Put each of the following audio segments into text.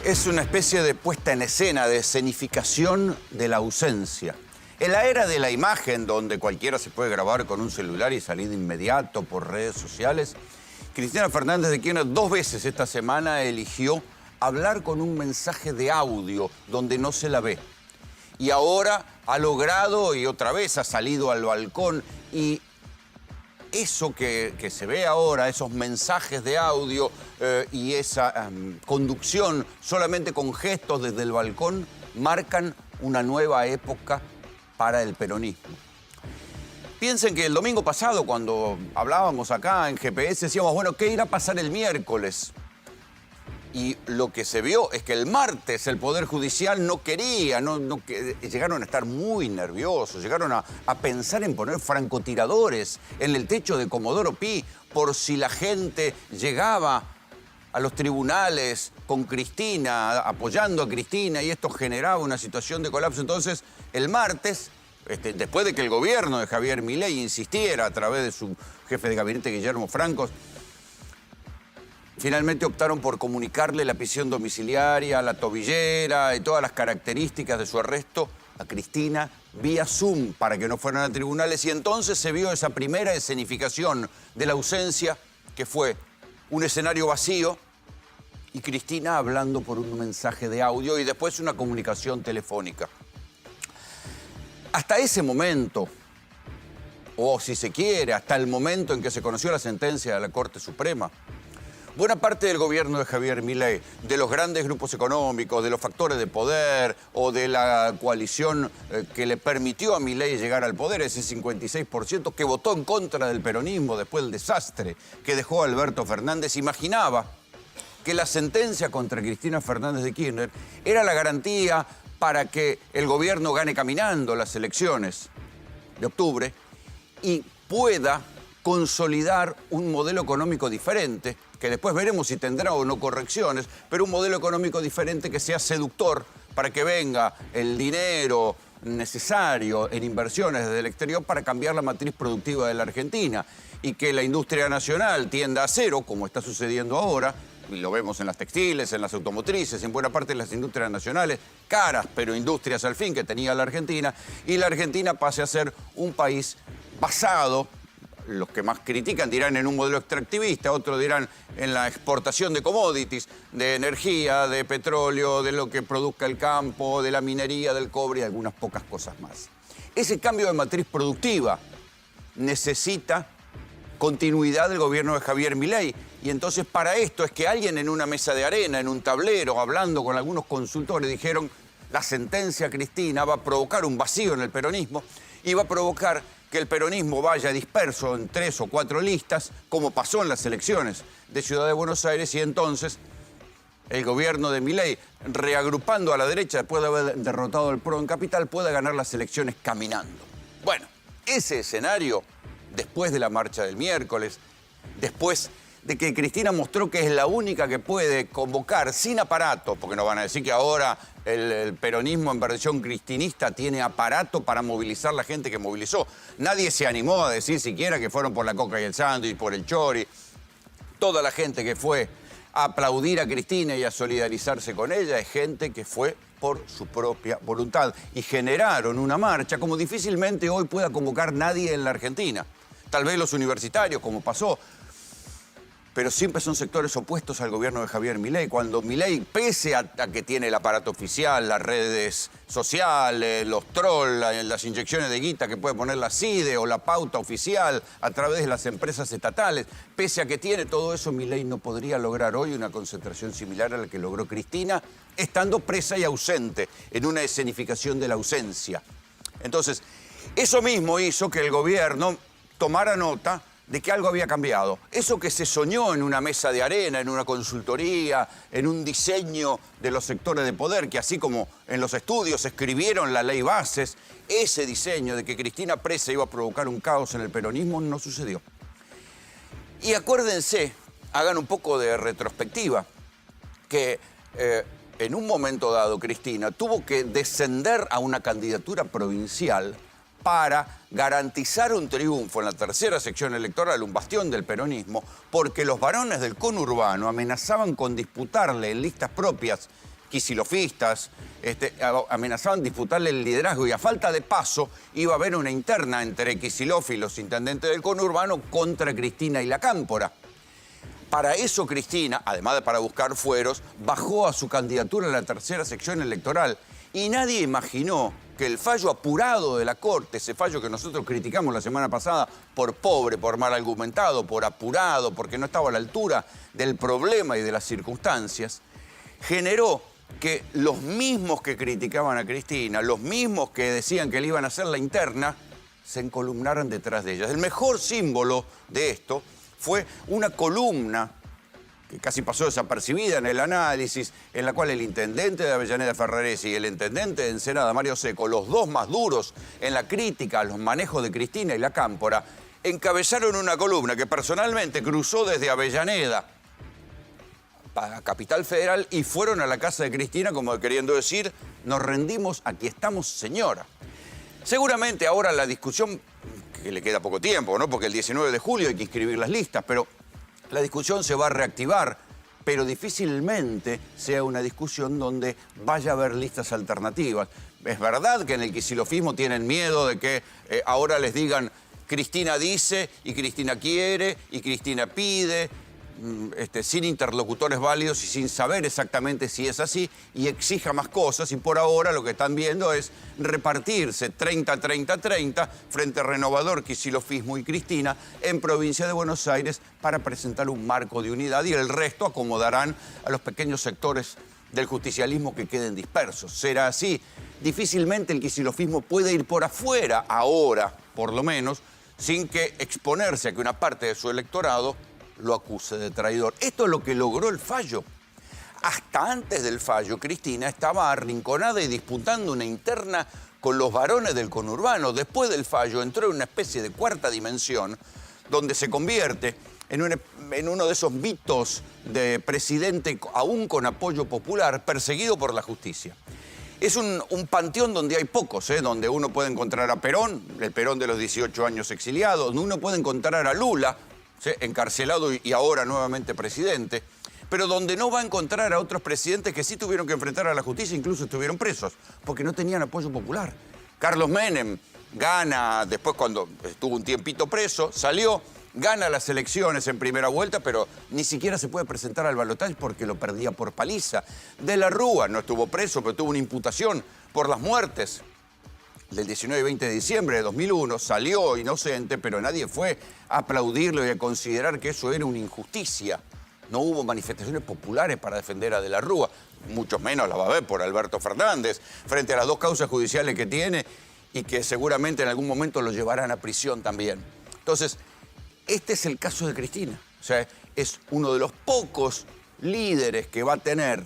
Es una especie de puesta en escena, de escenificación de la ausencia. En la era de la imagen, donde cualquiera se puede grabar con un celular y salir de inmediato por redes sociales, Cristina Fernández de Kirchner 2 veces esta semana eligió hablar con un mensaje de audio donde no se la ve. Y ahora ha logrado, y otra vez ha salido al balcón, y eso que se ve ahora, esos mensajes de audio y esa conducción solamente con gestos desde el balcón, marcan una nueva época para el peronismo. Piensen que el domingo pasado, cuando hablábamos acá en GPS, decíamos, bueno, ¿qué irá a pasar el miércoles? Y lo que se vio es que el martes el Poder Judicial no quería, llegaron a estar muy nerviosos, llegaron a pensar en poner francotiradores en el techo de Comodoro Pi por si la gente llegaba a los tribunales con Cristina, apoyando a Cristina, y esto generaba una situación de colapso. Entonces, el martes, después de que el gobierno de Javier Milei insistiera a través de su jefe de gabinete, Guillermo Francos, finalmente optaron por comunicarle la prisión domiciliaria, la tobillera y todas las características de su arresto a Cristina vía Zoom para que no fueran a tribunales. Y entonces se vio esa primera escenificación de la ausencia, que fue un escenario vacío y Cristina hablando por un mensaje de audio y después una comunicación telefónica. Hasta ese momento, o si se quiere, hasta el momento en que se conoció la sentencia de la Corte Suprema, buena parte del gobierno de Javier Milei, de los grandes grupos económicos, de los factores de poder o de la coalición que le permitió a Milei llegar al poder, ese 56% que votó en contra del peronismo después del desastre que dejó Alberto Fernández, imaginaba que la sentencia contra Cristina Fernández de Kirchner era la garantía para que el gobierno gane caminando las elecciones de octubre y pueda consolidar un modelo económico diferente, que después veremos si tendrá o no correcciones, pero un modelo económico diferente que sea seductor para que venga el dinero necesario en inversiones desde el exterior para cambiar la matriz productiva de la Argentina y que la industria nacional tienda a cero, como está sucediendo ahora, y lo vemos en las textiles, en las automotrices, en buena parte de las industrias nacionales, caras, pero industrias al fin que tenía la Argentina, y la Argentina pase a ser un país basado, los que más critican dirán en un modelo extractivista, otros dirán en la exportación de commodities, de energía, de petróleo, de lo que produzca el campo, de la minería, del cobre y algunas pocas cosas más. Ese cambio de matriz productiva necesita continuidad del gobierno de Javier Milei. Y entonces para esto es que alguien en una mesa de arena, en un tablero, hablando con algunos consultores, dijeron la sentencia Cristina va a provocar un vacío en el peronismo y va a provocar que el peronismo vaya disperso en 3 o 4 listas, como pasó en las elecciones de Ciudad de Buenos Aires, y entonces el gobierno de Milei, reagrupando a la derecha después de haber derrotado al PRO en Capital, pueda ganar las elecciones caminando. Bueno, ese escenario, después de la marcha del miércoles, después de que Cristina mostró que es la única que puede convocar sin aparato, porque no van a decir que ahora el peronismo en versión cristinista tiene aparato para movilizar la gente que movilizó. Nadie se animó a decir siquiera que fueron por la coca y el sándwich, por el chori. Toda la gente que fue a aplaudir a Cristina y a solidarizarse con ella es gente que fue por su propia voluntad y generaron una marcha como difícilmente hoy pueda convocar nadie en la Argentina. Tal vez los universitarios, como pasó, pero siempre son sectores opuestos al gobierno de Javier Milei. Cuando Milei, pese a que tiene el aparato oficial, las redes sociales, los trolls, las inyecciones de guita que puede poner la CIDE o la pauta oficial a través de las empresas estatales, pese a que tiene todo eso, Milei no podría lograr hoy una concentración similar a la que logró Cristina, estando presa y ausente en una escenificación de la ausencia. Entonces, eso mismo hizo que el gobierno tomara nota de que algo había cambiado. Eso que se soñó en una mesa de arena, en una consultoría, en un diseño de los sectores de poder, que así como en los estudios escribieron la ley bases, ese diseño de que Cristina presa iba a provocar un caos en el peronismo no sucedió. Y acuérdense, hagan un poco de retrospectiva, que en un momento dado Cristina tuvo que descender a una candidatura provincial para garantizar un triunfo en la tercera sección electoral, un bastión del peronismo, porque los varones del conurbano amenazaban con disputarle en listas propias quisilofistas, amenazaban disputarle el liderazgo y a falta de paso iba a haber una interna entre Kicillof y los intendentes del conurbano contra Cristina y la Cámpora. Para eso Cristina, además de para buscar fueros, bajó a su candidatura en la tercera sección electoral y nadie imaginó que el fallo apurado de la Corte, ese fallo que nosotros criticamos la semana pasada por pobre, por mal argumentado, por apurado, porque no estaba a la altura del problema y de las circunstancias, generó que los mismos que criticaban a Cristina, los mismos que decían que le iban a hacer la interna, se encolumnaran detrás de ella. El mejor símbolo de esto fue una columna que casi pasó desapercibida en el análisis, en la cual el intendente de Avellaneda, Ferraresi, y el intendente de Ensenada, Mario Seco, los dos más duros en la crítica a los manejos de Cristina y la Cámpora, encabezaron una columna que personalmente cruzó desde Avellaneda a Capital Federal y fueron a la casa de Cristina como queriendo decir, nos rendimos, aquí estamos, señora. Seguramente ahora la discusión, que le queda poco tiempo, ¿no? Porque el 19 de julio hay que inscribir las listas, pero la discusión se va a reactivar, pero difícilmente sea una discusión donde vaya a haber listas alternativas. Es verdad que en el kicilofismo tienen miedo de que ahora les digan Cristina dice y Cristina quiere y Cristina pide, sin interlocutores válidos y sin saber exactamente si es así, y exija más cosas, y por ahora lo que están viendo es repartirse 30-30-30 frente a Renovador, Kicilofismo y Cristina en provincia de Buenos Aires para presentar un marco de unidad, y el resto acomodarán a los pequeños sectores del justicialismo que queden dispersos. Será así. Difícilmente el kicilofismo puede ir por afuera, ahora por lo menos, sin que exponerse a que una parte de su electorado lo acuse de traidor. Esto es lo que logró el fallo. Hasta antes del fallo, Cristina estaba arrinconada y disputando una interna con los varones del conurbano. Después del fallo entró en una especie de cuarta dimensión, donde se convierte en uno de esos mitos de presidente aún con apoyo popular, perseguido por la justicia. Es un panteón donde hay pocos, donde uno puede encontrar a Perón, el Perón de los 18 años exiliado, donde uno puede encontrar a Lula, encarcelado y ahora nuevamente presidente, pero donde no va a encontrar a otros presidentes que sí tuvieron que enfrentar a la justicia, incluso estuvieron presos, porque no tenían apoyo popular. Carlos Menem gana, después cuando estuvo un tiempito preso, salió, gana las elecciones en primera vuelta, pero ni siquiera se puede presentar al balotaje porque lo perdía por paliza. De la Rúa no estuvo preso, pero tuvo una imputación por las muertes del 19 y 20 de diciembre de 2001, salió inocente, pero nadie fue a aplaudirlo y a considerar que eso era una injusticia. No hubo manifestaciones populares para defender a De la Rúa, mucho menos la va a haber por Alberto Fernández, frente a las dos causas judiciales que tiene y que seguramente en algún momento lo llevarán a prisión también. Entonces, este es el caso de Cristina. O sea, es uno de los pocos líderes que va a tener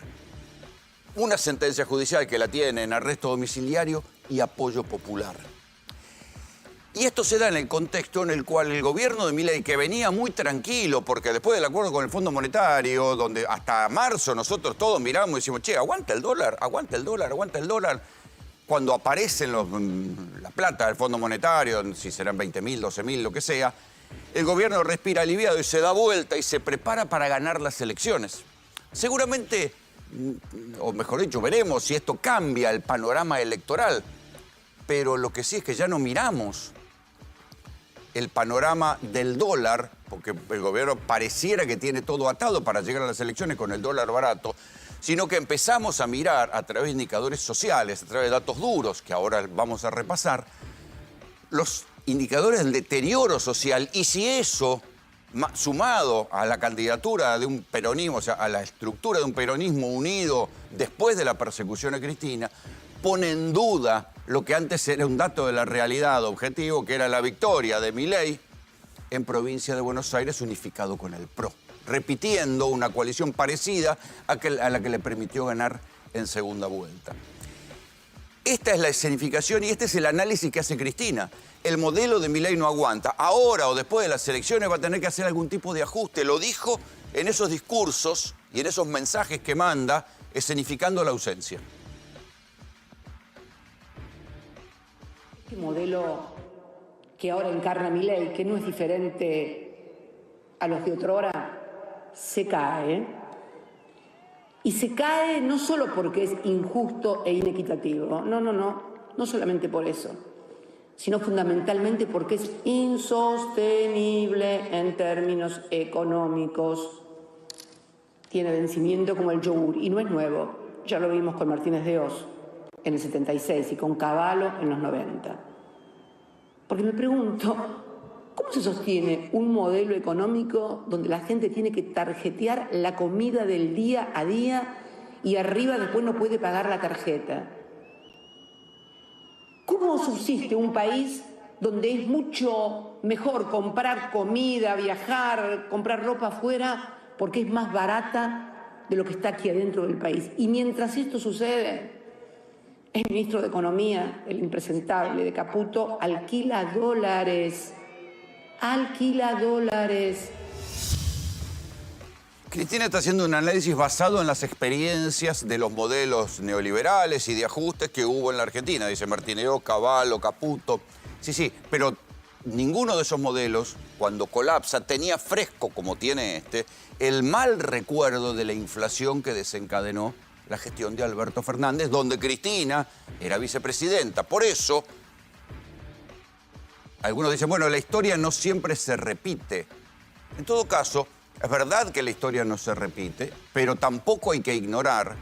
una sentencia judicial que la tiene en arresto domiciliario y apoyo popular. Y esto se da en el contexto en el cual el gobierno de Milei, que venía muy tranquilo, porque después del acuerdo con el Fondo Monetario, donde hasta marzo nosotros todos miramos y decimos, che, aguanta el dólar, aguanta el dólar, aguanta el dólar. Cuando aparecen la plata del Fondo Monetario, si serán 20.000, 12.000, lo que sea, el gobierno respira aliviado y se da vuelta y se prepara para ganar las elecciones. Seguramente, o mejor dicho, veremos si esto cambia el panorama electoral, pero lo que sí es que ya no miramos el panorama del dólar, porque el gobierno pareciera que tiene todo atado para llegar a las elecciones con el dólar barato, sino que empezamos a mirar a través de indicadores sociales, a través de datos duros, que ahora vamos a repasar, los indicadores del deterioro social, y si eso, sumado a la candidatura de un peronismo, o sea, a la estructura de un peronismo unido después de la persecución a Cristina, pone en duda lo que antes era un dato de la realidad objetivo, que era la victoria de Milei en provincia de Buenos Aires unificado con el PRO, repitiendo una coalición parecida a la que le permitió ganar en segunda vuelta. Esta es la escenificación y este es el análisis que hace Cristina. El modelo de Milei no aguanta. Ahora o después de las elecciones va a tener que hacer algún tipo de ajuste. Lo dijo en esos discursos y en esos mensajes que manda, escenificando la ausencia. Este modelo que ahora encarna Milei, que no es diferente a los de otrora, se cae. Y se cae no solo porque es injusto e inequitativo, no solamente por eso, sino fundamentalmente porque es insostenible en términos económicos. Tiene vencimiento como el yogur y no es nuevo. Ya lo vimos con Martínez de Oz en el 76 y con Cavallo en los 90. Porque me pregunto, ¿cómo se sostiene un modelo económico donde la gente tiene que tarjetear la comida del día a día y arriba después no puede pagar la tarjeta? ¿Cómo subsiste un país donde es mucho mejor comprar comida, viajar, comprar ropa afuera porque es más barata de lo que está aquí adentro del país? Y mientras esto sucede, el ministro de Economía, el impresentable de Caputo, alquila dólares. Cristina está haciendo un análisis basado en las experiencias de los modelos neoliberales y de ajustes que hubo en la Argentina. Dice Martínez, Cavallo, Caputo. Sí, pero ninguno de esos modelos, cuando colapsa, tenía fresco, como tiene este, el mal recuerdo de la inflación que desencadenó la gestión de Alberto Fernández, donde Cristina era vicepresidenta. Por eso, algunos dicen, bueno, la historia no siempre se repite. En todo caso, es verdad que la historia no se repite, pero tampoco hay que ignorar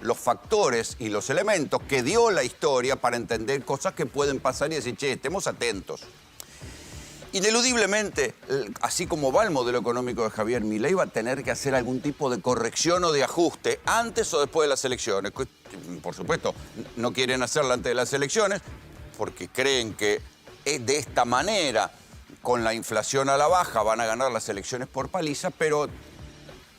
los factores y los elementos que dio la historia para entender cosas que pueden pasar y decir, che, estemos atentos. Ineludiblemente, así como va el modelo económico de Javier Milei, va a tener que hacer algún tipo de corrección o de ajuste antes o después de las elecciones. Por supuesto, no quieren hacerla antes de las elecciones porque creen que de esta manera, con la inflación a la baja, van a ganar las elecciones por paliza, pero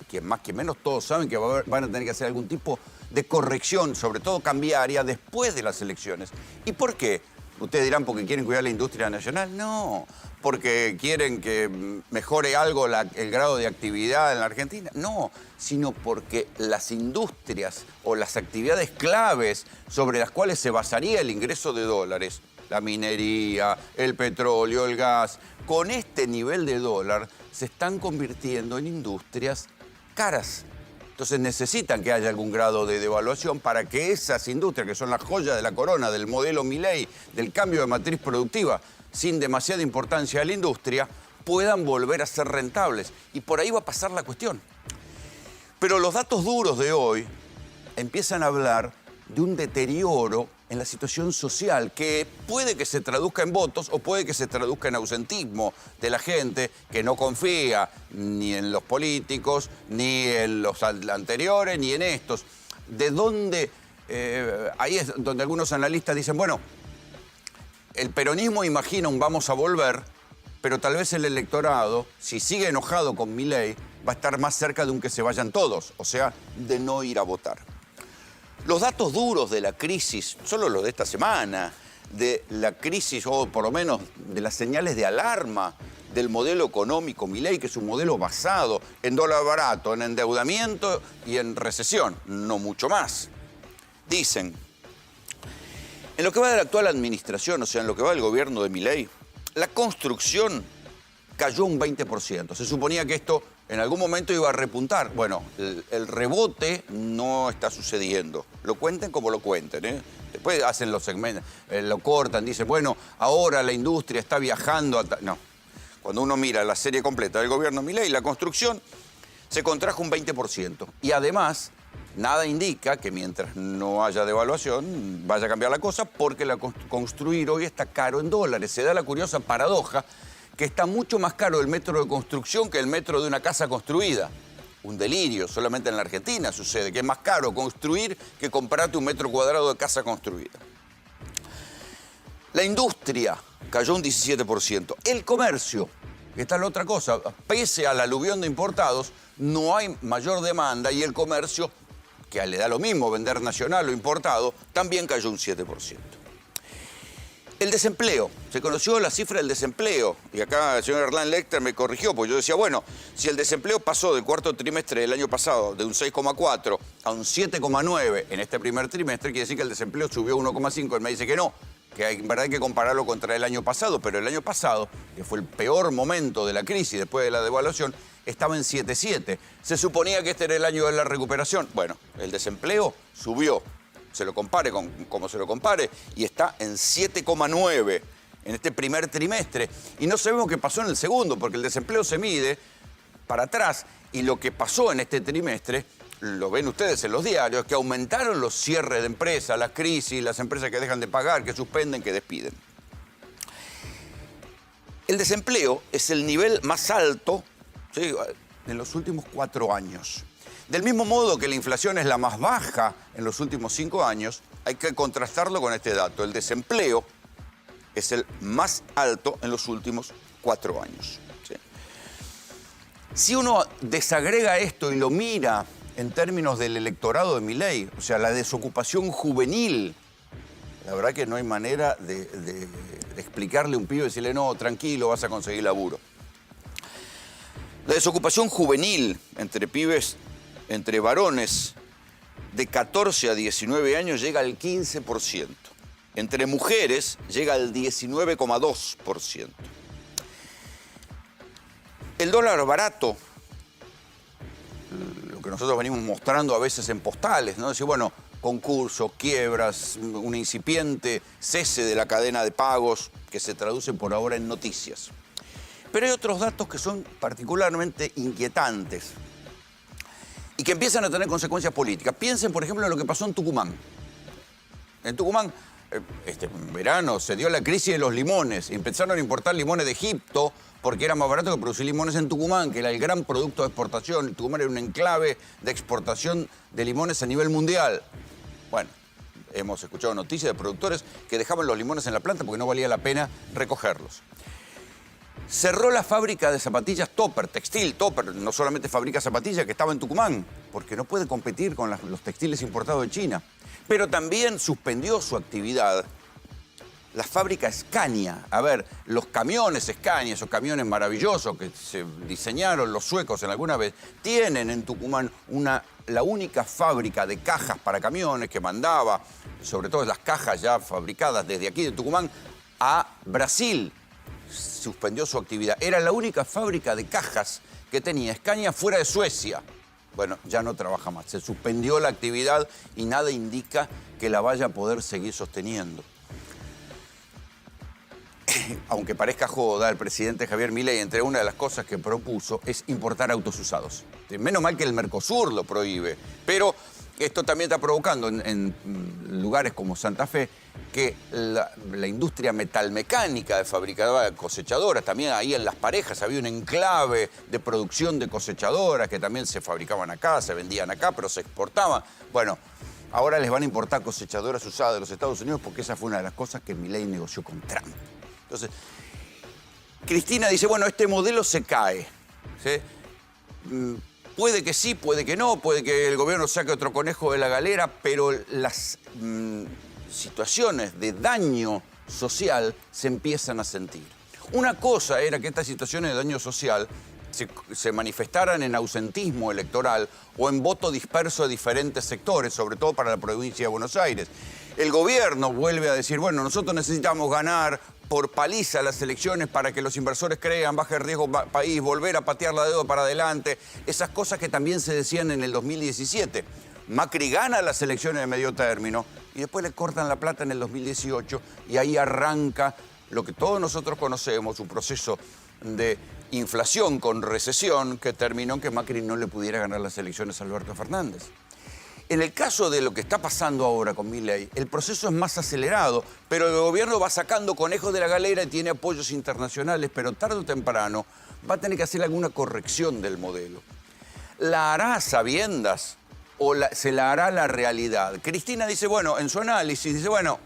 quien más que menos todos saben que van a tener que hacer algún tipo de corrección, sobre todo cambiaria, después de las elecciones. ¿Y por qué? Ustedes dirán, ¿porque quieren cuidar la industria nacional? No. ¿Porque quieren que mejore algo el grado de actividad en la Argentina? No, sino porque las industrias o las actividades claves sobre las cuales se basaría el ingreso de dólares, la minería, el petróleo, el gas, con este nivel de dólar se están convirtiendo en industrias caras. Entonces necesitan que haya algún grado de devaluación para que esas industrias, que son la joya de la corona del modelo Milei, del cambio de matriz productiva, sin demasiada importancia a la industria, puedan volver a ser rentables. Y por ahí va a pasar la cuestión. Pero los datos duros de hoy empiezan a hablar de un deterioro en la situación social que puede que se traduzca en votos o puede que se traduzca en ausentismo de la gente que no confía ni en los políticos, ni en los anteriores, ni en estos. De dónde, ahí es donde algunos analistas dicen, bueno, el peronismo imagina un vamos a volver, pero tal vez el electorado, si sigue enojado con Milei, va a estar más cerca de un que se vayan todos, o sea, de no ir a votar. Los datos duros de la crisis, solo los de esta semana, de la crisis, o por lo menos de las señales de alarma del modelo económico Milei, que es un modelo basado en dólar barato, en endeudamiento y en recesión, no mucho más. Dicen, en lo que va de la actual administración, o sea, en lo que va del gobierno de Milei, la construcción cayó un 20%. Se suponía que esto en algún momento iba a repuntar. Bueno, el rebote no está sucediendo. Lo cuenten como lo cuenten, ¿eh? Después hacen los segmentos, lo cortan, dicen, bueno, ahora la industria está viajando a... No. Cuando uno mira la serie completa del gobierno Milei, la construcción se contrajo un 20%. Y además, nada indica que mientras no haya devaluación vaya a cambiar la cosa, porque construir hoy está caro en dólares. Se da la curiosa paradoja que está mucho más caro el metro de construcción que el metro de una casa construida. Un delirio, solamente en la Argentina sucede, que es más caro construir que comprarte un metro cuadrado de casa construida. La industria cayó un 17%. El comercio, que está la otra cosa, pese al aluvión de importados, no hay mayor demanda y el comercio, que le da lo mismo vender nacional o importado, también cayó un 7%. El desempleo, se conoció la cifra del desempleo y acá el señor Hernán Lechter me corrigió porque yo decía, bueno, si el desempleo pasó del cuarto trimestre del año pasado de un 6,4 a un 7,9 en este primer trimestre, quiere decir que el desempleo subió 1,5, él me dice que que en verdad hay que compararlo contra el año pasado, pero el año pasado, que fue el peor momento de la crisis después de la devaluación, estaba en 7,7. Se suponía que este era el año de la recuperación. Bueno, el desempleo subió, se lo compare como se lo compare, y está en 7,9 en este primer trimestre. Y no sabemos qué pasó en el segundo, porque el desempleo se mide para atrás, y lo que pasó en este trimestre, lo ven ustedes en los diarios, que aumentaron los cierres de empresas, las crisis, las empresas que dejan de pagar, que suspenden, que despiden. El desempleo es el nivel más alto, ¿sí?, en los últimos 4 años. Del mismo modo que la inflación es la más baja en los últimos 5 años, hay que contrastarlo con este dato. El desempleo es el más alto en los últimos 4 años. ¿Sí? Si uno desagrega esto y lo mira en términos del electorado de Milei, o sea, la desocupación juvenil, la verdad que no hay manera de explicarle a un pibe y decirle, no, tranquilo, vas a conseguir laburo. La desocupación juvenil entre pibes, entre varones de 14 a 19 años llega al 15%. Entre mujeres llega al 19,2%. El dólar barato, lo que nosotros venimos mostrando a veces en postales, ¿no? Decir, bueno, concursos, quiebras, un incipiente cese de la cadena de pagos que se traduce por ahora en noticias. Pero hay otros datos que son particularmente inquietantes y que empiezan a tener consecuencias políticas. Piensen, por ejemplo, en lo que pasó en Tucumán. En Tucumán, este verano, se dio la crisis de los limones. Empezaron a importar limones de Egipto porque era más barato que producir limones en Tucumán, que era el gran producto de exportación. Tucumán era un enclave de exportación de limones a nivel mundial. Bueno, hemos escuchado noticias de productores que dejaban los limones en la planta porque no valía la pena recogerlos. Cerró la fábrica de zapatillas Topper, textil Topper, no solamente fabrica zapatillas, que estaba en Tucumán, porque no puede competir con los textiles importados de China. Pero también suspendió su actividad la fábrica Scania. A ver, los camiones Scania, esos camiones maravillosos que se diseñaron los suecos en alguna vez, tienen en Tucumán la única fábrica de cajas para camiones que mandaba, sobre todo las cajas ya fabricadas desde aquí de Tucumán, a Brasil. Suspendió su actividad. Era la única fábrica de cajas que tenía Scania fuera de Suecia. Bueno, ya no trabaja más. Se suspendió la actividad y nada indica que la vaya a poder seguir sosteniendo. Aunque parezca joda, el presidente Javier Milei, entre una de las cosas que propuso es importar autos usados. Menos mal que el Mercosur lo prohíbe, pero esto también está provocando en lugares como Santa Fe que la industria metalmecánica de fabricadora de cosechadoras, también ahí en Las Parejas había un enclave de producción de cosechadoras que también se fabricaban acá, se vendían acá, pero se exportaban. Bueno, ahora les van a importar cosechadoras usadas de los Estados Unidos porque esa fue una de las cosas que Milei negoció con Trump. Entonces, Cristina dice, bueno, este modelo se cae, ¿sí? Puede que sí, puede que no, puede que el gobierno saque otro conejo de la galera, pero las situaciones de daño social se empiezan a sentir. Una cosa era que estas situaciones de daño social se manifestaran en ausentismo electoral o en voto disperso de diferentes sectores, sobre todo para la provincia de Buenos Aires. El gobierno vuelve a decir, bueno, nosotros necesitamos ganar por paliza las elecciones para que los inversores crean, baje el riesgo país, volver a patear la deuda para adelante. Esas cosas que también se decían en el 2017. Macri gana las elecciones de medio término y después le cortan la plata en el 2018 y ahí arranca lo que todos nosotros conocemos, un proceso de inflación con recesión que terminó en que Macri no le pudiera ganar las elecciones a Alberto Fernández. En el caso de lo que está pasando ahora con Milei, el proceso es más acelerado, pero el gobierno va sacando conejos de la galera y tiene apoyos internacionales, pero tarde o temprano va a tener que hacer alguna corrección del modelo. ¿La hará a sabiendas o se la hará la realidad? Cristina dice, bueno, en su análisis, dice, bueno,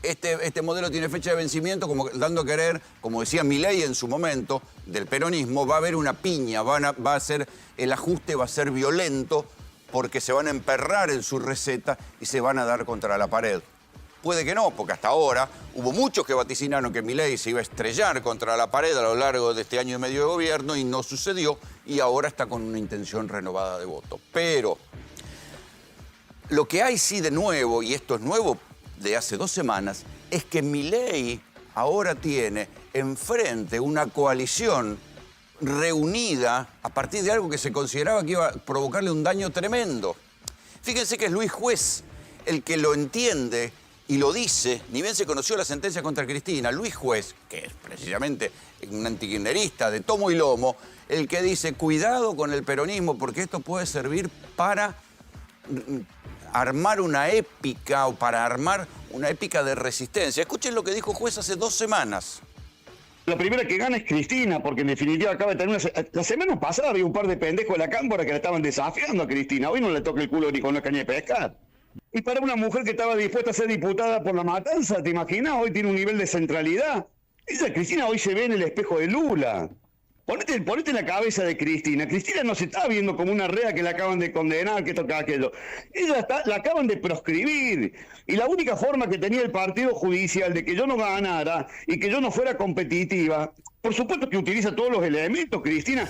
este modelo tiene fecha de vencimiento, como dando a querer, como decía Milei en su momento, del peronismo, va a haber una piña, va a ser, el ajuste va a ser violento, porque se van a emperrar en su receta y se van a dar contra la pared. Puede que no, porque hasta ahora hubo muchos que vaticinaron que Milei se iba a estrellar contra la pared a lo largo de este año y medio de gobierno y no sucedió, y ahora está con una intención renovada de voto. Pero lo que hay sí de nuevo, y esto es nuevo de hace 2 semanas, es que Milei ahora tiene enfrente una coalición reunida a partir de algo que se consideraba que iba a provocarle un daño tremendo. Fíjense que es Luis Juez el que lo entiende y lo dice, ni bien se conoció la sentencia contra Cristina. Luis Juez, que es precisamente un antikirchnerista de tomo y lomo, el que dice, cuidado con el peronismo porque esto puede servir para armar una épica o para armar una épica de resistencia. Escuchen lo que dijo Juez hace 2 semanas. La primera que gana es Cristina, porque en definitiva acaba de tener La semana pasada había un par de pendejos de la Cámpora que le estaban desafiando a Cristina. Hoy no le toca el culo ni con una caña de pescar. Y para una mujer que estaba dispuesta a ser diputada por la matanza, ¿te imaginas? Hoy tiene un nivel de centralidad. Esa Cristina hoy se ve en el espejo de Lula. Ponete en la cabeza de Cristina. Cristina no se está viendo como una rea que la acaban de condenar, que esto, que aquello. La acaban de proscribir. Y la única forma que tenía el partido judicial de que yo no ganara y que yo no fuera competitiva, por supuesto que utiliza todos los elementos, Cristina.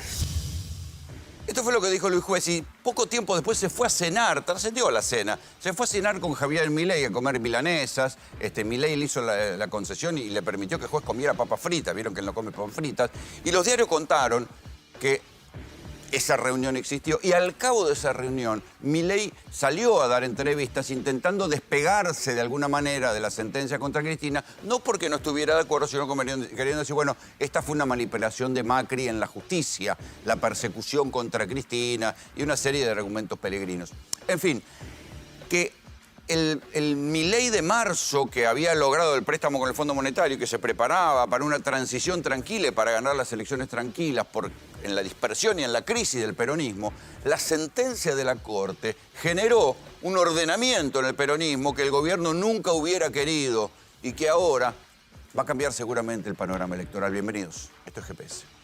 Esto fue lo que dijo Luis Juez y poco tiempo después se fue a cenar, trascendió la cena, se fue a cenar con Javier Milei a comer milanesas. Milei le hizo la concesión y le permitió que el Juez comiera papas fritas, vieron que él no come papas fritas. Y los diarios contaron que esa reunión existió y al cabo de esa reunión Milei salió a dar entrevistas intentando despegarse de alguna manera de la sentencia contra Cristina, no porque no estuviera de acuerdo, sino queriendo decir, bueno, esta fue una manipulación de Macri en la justicia, la persecución contra Cristina y una serie de argumentos peregrinos. En fin, que el Milei de marzo, que había logrado el préstamo con el Fondo Monetario y que se preparaba para una transición tranquila y para ganar las elecciones tranquilas en la dispersión y en la crisis del peronismo, la sentencia de la Corte generó un ordenamiento en el peronismo que el gobierno nunca hubiera querido y que ahora va a cambiar seguramente el panorama electoral. Bienvenidos, esto es GPS.